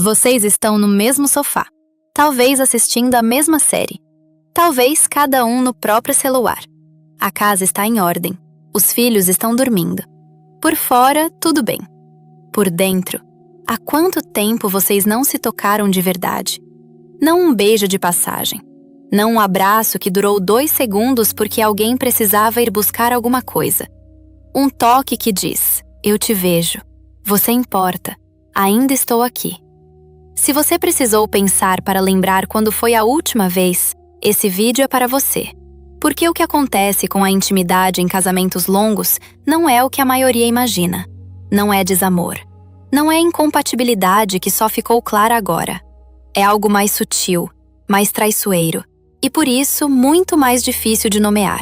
Vocês estão no mesmo sofá, talvez assistindo a mesma série, talvez cada um no próprio celular. A casa está em ordem, os filhos estão dormindo. Por fora, tudo bem. Por dentro, há quanto tempo vocês não se tocaram de verdade? Não um beijo de passagem, não um abraço que durou 2 segundos porque alguém precisava ir buscar alguma coisa. Um toque que diz, eu te vejo, você importa, ainda estou aqui. Se você precisou pensar para lembrar quando foi a última vez, esse vídeo é para você. Porque o que acontece com a intimidade em casamentos longos não é o que a maioria imagina. Não é desamor. Não é incompatibilidade que só ficou clara agora. É algo mais sutil, mais traiçoeiro e, por isso, muito mais difícil de nomear.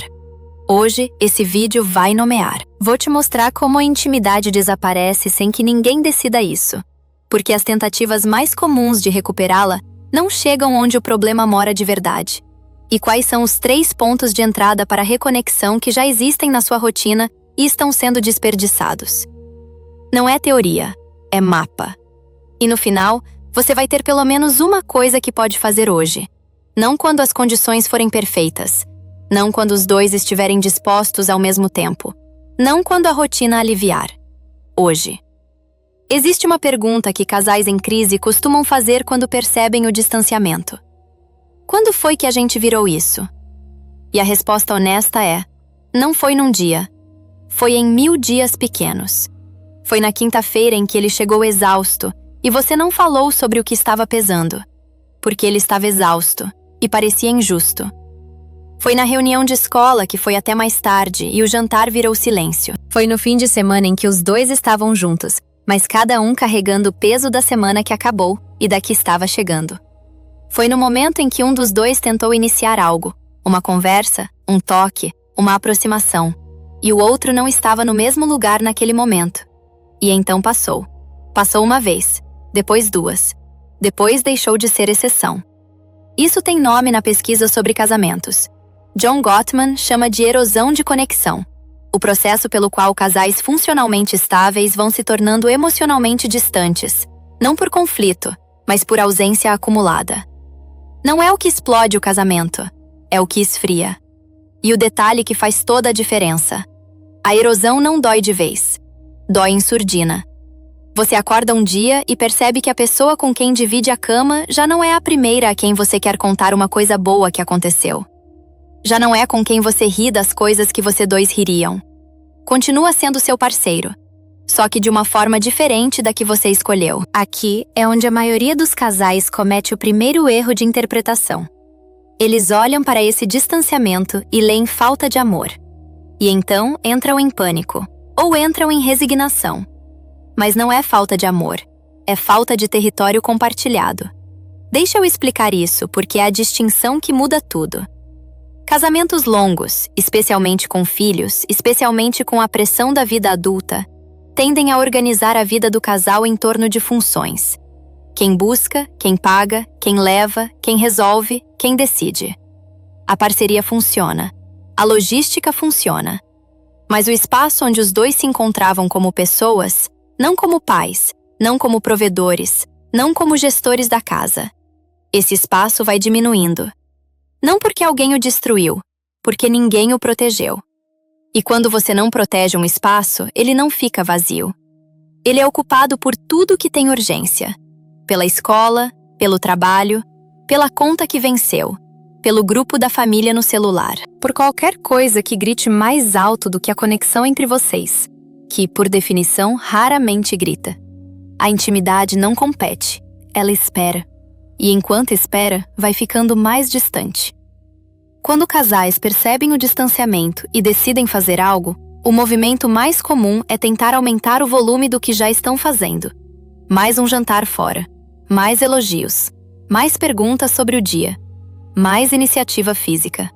Hoje, esse vídeo vai nomear. Vou te mostrar como a intimidade desaparece sem que ninguém decida isso. Porque as tentativas mais comuns de recuperá-la não chegam onde o problema mora de verdade. E quais são os 3 pontos de entrada para a reconexão que já existem na sua rotina e estão sendo desperdiçados. Não é teoria, é mapa. E no final, você vai ter pelo menos uma coisa que pode fazer hoje. Não quando as condições forem perfeitas. Não quando os dois estiverem dispostos ao mesmo tempo. Não quando a rotina aliviar. Hoje. Existe uma pergunta que casais em crise costumam fazer quando percebem o distanciamento. Quando foi que a gente virou isso? E a resposta honesta é, não foi num dia. Foi em 1000 dias pequenos. Foi na quinta-feira em que ele chegou exausto e você não falou sobre o que estava pesando. Porque ele estava exausto e parecia injusto. Foi na reunião de escola que foi até mais tarde e o jantar virou silêncio. Foi no fim de semana em que os dois estavam juntos, mas cada um carregando o peso da semana que acabou e da que estava chegando. Foi no momento em que um dos dois tentou iniciar algo, uma conversa, um toque, uma aproximação, e o outro não estava no mesmo lugar naquele momento. E então passou. Passou uma vez, depois 2. Depois deixou de ser exceção. Isso tem nome na pesquisa sobre casamentos. John Gottman chama de erosão de conexão, o processo pelo qual casais funcionalmente estáveis vão se tornando emocionalmente distantes, não por conflito, mas por ausência acumulada. Não é o que explode o casamento, é o que esfria. E o detalhe que faz toda a diferença. A erosão não dói de vez. Dói em surdina. Você acorda um dia e percebe que a pessoa com quem divide a cama já não é a primeira a quem você quer contar uma coisa boa que aconteceu. Já não é com quem você ri das coisas que você dois ririam. Continua sendo seu parceiro, só que de uma forma diferente da que você escolheu. Aqui é onde a maioria dos casais comete o primeiro erro de interpretação. Eles olham para esse distanciamento e leem falta de amor. E então entram em pânico, ou entram em resignação. Mas não é falta de amor, é falta de território compartilhado. Deixa eu explicar isso, porque é a distinção que muda tudo. Casamentos longos, especialmente com filhos, especialmente com a pressão da vida adulta, tendem a organizar a vida do casal em torno de funções. Quem busca, quem paga, quem leva, quem resolve, quem decide. A parceria funciona. A logística funciona. Mas o espaço onde os dois se encontravam como pessoas, não como pais, não como provedores, não como gestores da casa. Esse espaço vai diminuindo. Não porque alguém o destruiu, porque ninguém o protegeu. E quando você não protege um espaço, ele não fica vazio. Ele é ocupado por tudo que tem urgência. Pela escola, pelo trabalho, pela conta que venceu, pelo grupo da família no celular. Por qualquer coisa que grite mais alto do que a conexão entre vocês, que, por definição, raramente grita. A intimidade não compete, ela espera. E enquanto espera, vai ficando mais distante. Quando casais percebem o distanciamento e decidem fazer algo, o movimento mais comum é tentar aumentar o volume do que já estão fazendo. Mais um jantar fora, mais elogios, mais perguntas sobre o dia, mais iniciativa física.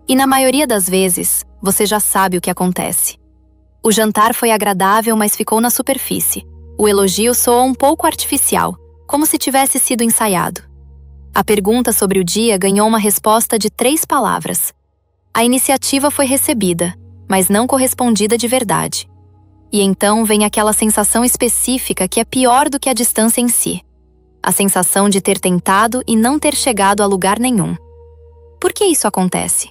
E na maioria das vezes, você já sabe o que acontece. O jantar foi agradável, mas ficou na superfície. O elogio soou um pouco artificial, como se tivesse sido ensaiado. A pergunta sobre o dia ganhou uma resposta de 3 palavras. A iniciativa foi recebida, mas não correspondida de verdade. E então vem aquela sensação específica que é pior do que a distância em si. a sensação de ter tentado e não ter chegado a lugar nenhum. Por que isso acontece?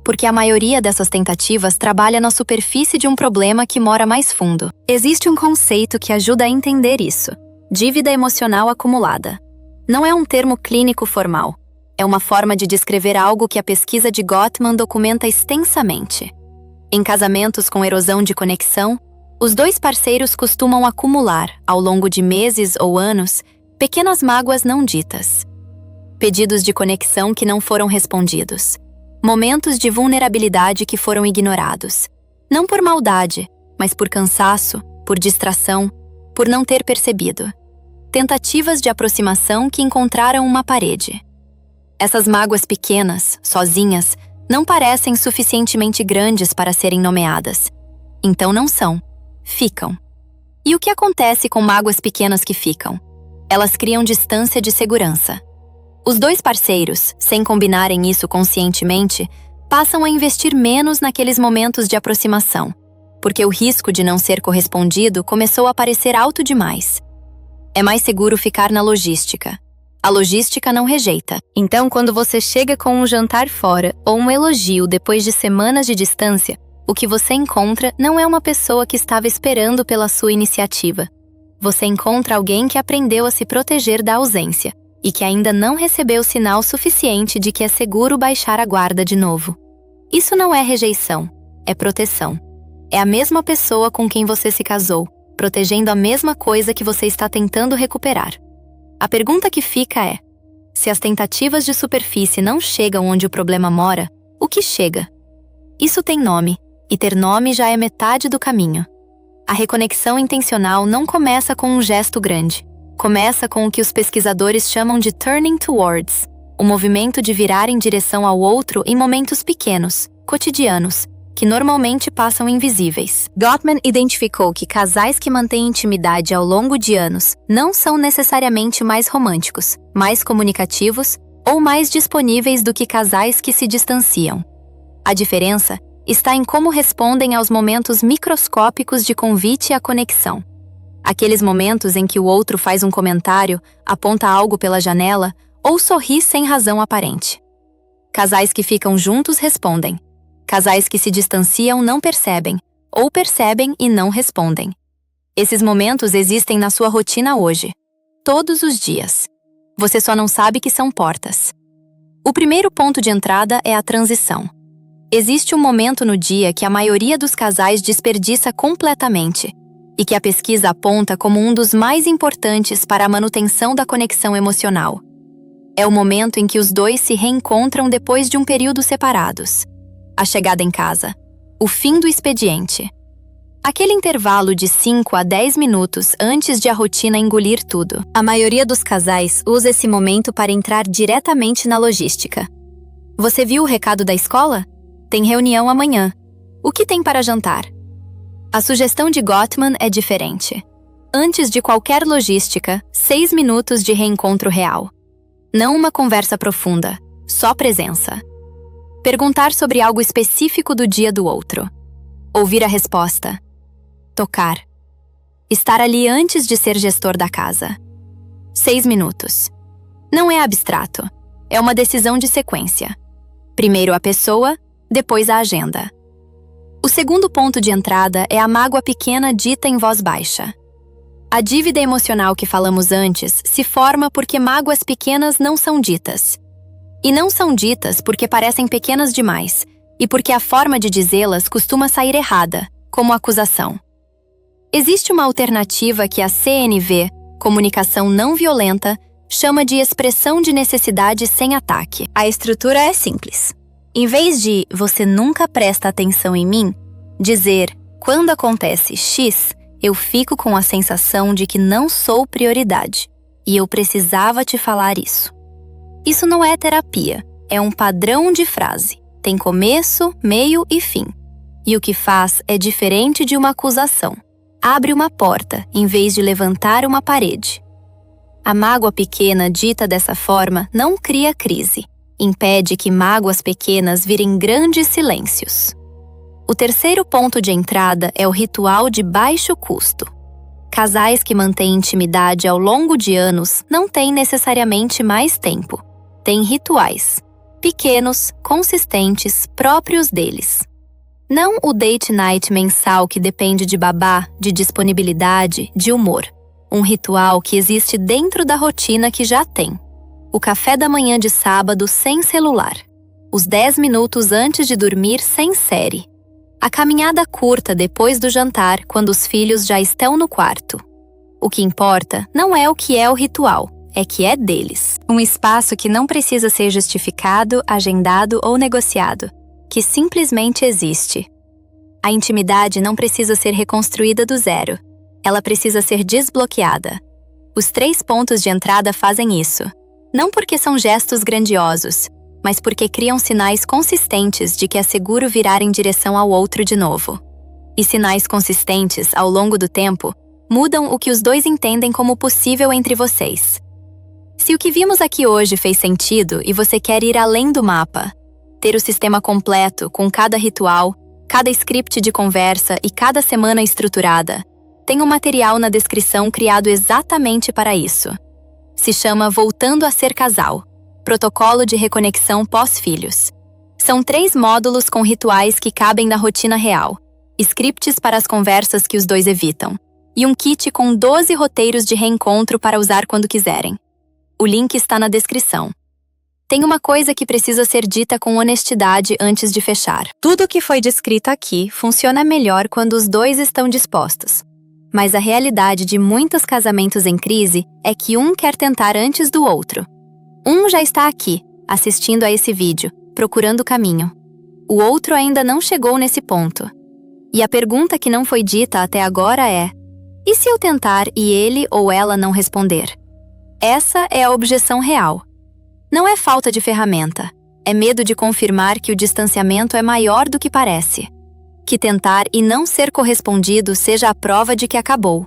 Porque a maioria dessas tentativas trabalha na superfície de um problema que mora mais fundo. Existe um conceito que ajuda a entender isso: dívida emocional acumulada. Não é um termo clínico formal. É uma forma de descrever algo que a pesquisa de Gottman documenta extensamente. Em casamentos com erosão de conexão, os dois parceiros costumam acumular, ao longo de meses ou anos, pequenas mágoas não ditas. Pedidos de conexão que não foram respondidos. Momentos de vulnerabilidade que foram ignorados. Não por maldade, mas por cansaço, por distração, por não ter percebido. Tentativas de aproximação que encontraram uma parede. Essas mágoas pequenas, sozinhas, não parecem suficientemente grandes para serem nomeadas. Então não são. Ficam. E o que acontece com mágoas pequenas que ficam? Elas criam distância de segurança. Os dois parceiros, sem combinarem isso conscientemente, passam a investir menos naqueles momentos de aproximação, porque o risco de não ser correspondido começou a parecer alto demais. É mais seguro ficar na logística. A logística não rejeita. Então, quando você chega com um jantar fora ou um elogio depois de semanas de distância, o que você encontra não é uma pessoa que estava esperando pela sua iniciativa. Você encontra alguém que aprendeu a se proteger da ausência e que ainda não recebeu sinal suficiente de que é seguro baixar a guarda de novo. Isso não é rejeição, é proteção. É a mesma pessoa com quem você se casou, protegendo a mesma coisa que você está tentando recuperar. A pergunta que fica é: se as tentativas de superfície não chegam onde o problema mora, o que chega? Isso tem nome, e ter nome já é metade do caminho. A reconexão intencional não começa com um gesto grande. Começa com o que os pesquisadores chamam de turning towards, o movimento de virar em direção ao outro em momentos pequenos, cotidianos, que normalmente passam invisíveis. Gottman identificou que casais que mantêm intimidade ao longo de anos não são necessariamente mais românticos, mais comunicativos ou mais disponíveis do que casais que se distanciam. A diferença está em como respondem aos momentos microscópicos de convite à conexão. Aqueles momentos em que o outro faz um comentário, aponta algo pela janela ou sorri sem razão aparente. Casais que ficam juntos respondem. Casais que se distanciam não percebem, ou percebem e não respondem. Esses momentos existem na sua rotina hoje, todos os dias. Você só não sabe que são portas. O primeiro ponto de entrada é a transição. Existe um momento no dia que a maioria dos casais desperdiça completamente e que a pesquisa aponta como um dos mais importantes para a manutenção da conexão emocional. É o momento em que os dois se reencontram depois de um período separados. A chegada em casa. O fim do expediente. Aquele intervalo de 5 a 10 minutos antes de a rotina engolir tudo. A maioria dos casais usa esse momento para entrar diretamente na logística. Você viu o recado da escola? Tem reunião amanhã. O que tem para jantar? A sugestão de Gottman é diferente. Antes de qualquer logística, 6 minutos de reencontro real. Não uma conversa profunda, só presença. Perguntar sobre algo específico do dia do outro. Ouvir a resposta. Tocar. Estar ali antes de ser gestor da casa. 6 minutos. Não é abstrato. É uma decisão de sequência. Primeiro a pessoa, depois a agenda. O segundo ponto de entrada é a mágoa pequena dita em voz baixa. A dívida emocional que falamos antes se forma porque mágoas pequenas não são ditas. E não são ditas porque parecem pequenas demais, e porque a forma de dizê-las costuma sair errada, como acusação. Existe uma alternativa que a CNV, Comunicação Não Violenta, chama de expressão de necessidade sem ataque. A estrutura é simples. Em vez de "você nunca presta atenção em mim", dizer "quando acontece X, eu fico com a sensação de que não sou prioridade, e eu precisava te falar isso". Isso não é terapia, é um padrão de frase. Tem começo, meio e fim. E o que faz é diferente de uma acusação. Abre uma porta, em vez de levantar uma parede. A mágoa pequena dita dessa forma não cria crise. Impede que mágoas pequenas virem grandes silêncios. O terceiro ponto de entrada é o ritual de baixo custo. Casais que mantêm intimidade ao longo de anos não têm necessariamente mais tempo. Têm rituais. Pequenos, consistentes, próprios deles. Não o date night mensal que depende de babá, de disponibilidade, de humor. Um ritual que existe dentro da rotina que já tem. O café da manhã de sábado sem celular. Os 10 minutos antes de dormir sem série. A caminhada curta depois do jantar quando os filhos já estão no quarto. O que importa não é o que é o ritual, é que é deles. Um espaço que não precisa ser justificado, agendado ou negociado, que simplesmente existe. A intimidade não precisa ser reconstruída do zero. Ela precisa ser desbloqueada. Os 3 pontos de entrada fazem isso. Não porque são gestos grandiosos, mas porque criam sinais consistentes de que é seguro virar em direção ao outro de novo. E sinais consistentes, ao longo do tempo, mudam o que os dois entendem como possível entre vocês. Se o que vimos aqui hoje fez sentido e você quer ir além do mapa, ter o sistema completo com cada ritual, cada script de conversa e cada semana estruturada, tem um material na descrição criado exatamente para isso. Se chama Voltando a Ser Casal. Protocolo de Reconexão Pós-Filhos. São 3 módulos com rituais que cabem na rotina real, scripts para as conversas que os dois evitam, e um kit com 12 roteiros de reencontro para usar quando quiserem. O link está na descrição. Tem uma coisa que precisa ser dita com honestidade antes de fechar. Tudo o que foi descrito aqui funciona melhor quando os dois estão dispostos. Mas a realidade de muitos casamentos em crise é que um quer tentar antes do outro. Um já está aqui, assistindo a esse vídeo, procurando o caminho. O outro ainda não chegou nesse ponto. E a pergunta que não foi dita até agora é: e se eu tentar e ele ou ela não responder? Essa é a objeção real. Não é falta de ferramenta, é medo de confirmar que o distanciamento é maior do que parece. Que tentar e não ser correspondido seja a prova de que acabou.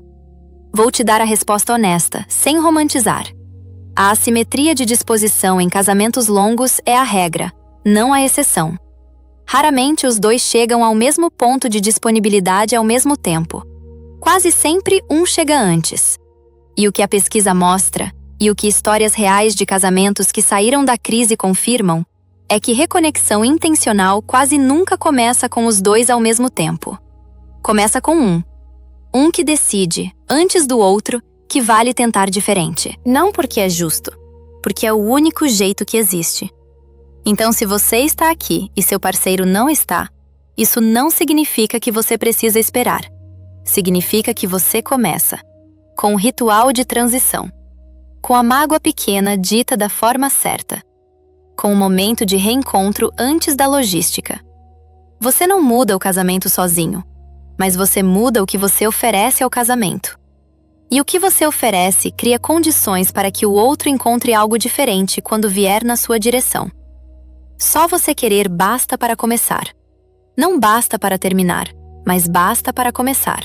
Vou te dar a resposta honesta, sem romantizar. A assimetria de disposição em casamentos longos é a regra, não a exceção. Raramente os dois chegam ao mesmo ponto de disponibilidade ao mesmo tempo. Quase sempre um chega antes. E o que a pesquisa mostra, e o que histórias reais de casamentos que saíram da crise confirmam, é que reconexão intencional quase nunca começa com os dois ao mesmo tempo. Começa com um. Um que decide, antes do outro, que vale tentar diferente. Não porque é justo, porque é o único jeito que existe. Então, se você está aqui e seu parceiro não está, isso não significa que você precisa esperar. Significa que você começa. Com o ritual de transição. Com a mágoa pequena dita da forma certa. Com o momento de reencontro antes da logística. Você não muda o casamento sozinho, mas você muda o que você oferece ao casamento. E o que você oferece cria condições para que o outro encontre algo diferente quando vier na sua direção. Só você querer basta para começar. Não basta para terminar, mas basta para começar.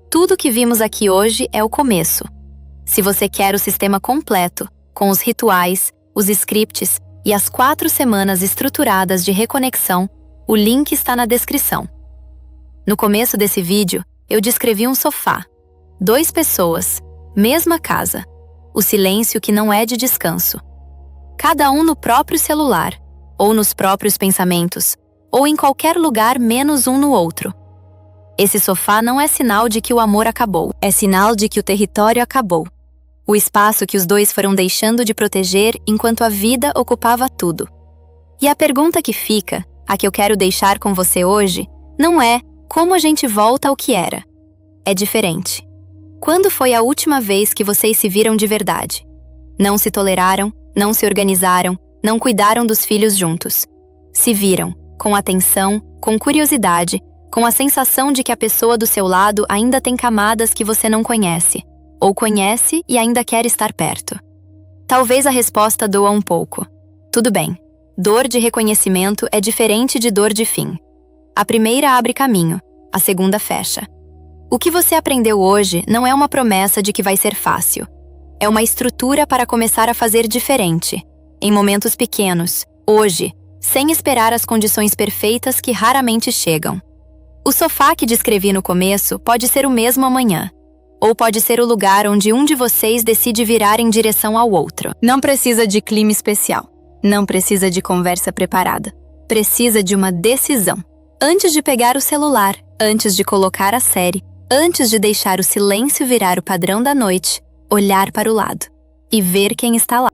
Tudo que vimos aqui hoje é o começo. Se você quer o sistema completo, com os rituais, os scripts e as 4 semanas estruturadas de reconexão, o link está na descrição. No começo desse vídeo, eu descrevi um sofá. 2 pessoas, mesma casa. O silêncio que não é de descanso. Cada um no próprio celular, ou nos próprios pensamentos, ou em qualquer lugar menos um no outro. Esse sofá não é sinal de que o amor acabou, é sinal de que o território acabou. O espaço que os dois foram deixando de proteger enquanto a vida ocupava tudo. E a pergunta que fica, a que eu quero deixar com você hoje, não é como a gente volta ao que era. É diferente. Quando foi a última vez que vocês se viram de verdade? Não se toleraram, não se organizaram, não cuidaram dos filhos juntos. Se viram, com atenção, com curiosidade, com a sensação de que a pessoa do seu lado ainda tem camadas que você não conhece, ou conhece e ainda quer estar perto. Talvez a resposta doa um pouco. Tudo bem. Dor de reconhecimento é diferente de dor de fim. A primeira abre caminho, a segunda fecha. O que você aprendeu hoje não é uma promessa de que vai ser fácil. É uma estrutura para começar a fazer diferente, em momentos pequenos, hoje, sem esperar as condições perfeitas que raramente chegam. O sofá que descrevi no começo pode ser o mesmo amanhã. Ou pode ser o lugar onde um de vocês decide virar em direção ao outro. Não precisa de clima especial. Não precisa de conversa preparada. Precisa de uma decisão. Antes de pegar o celular, antes de colocar a série, antes de deixar o silêncio virar o padrão da noite, olhar para o lado e ver quem está lá.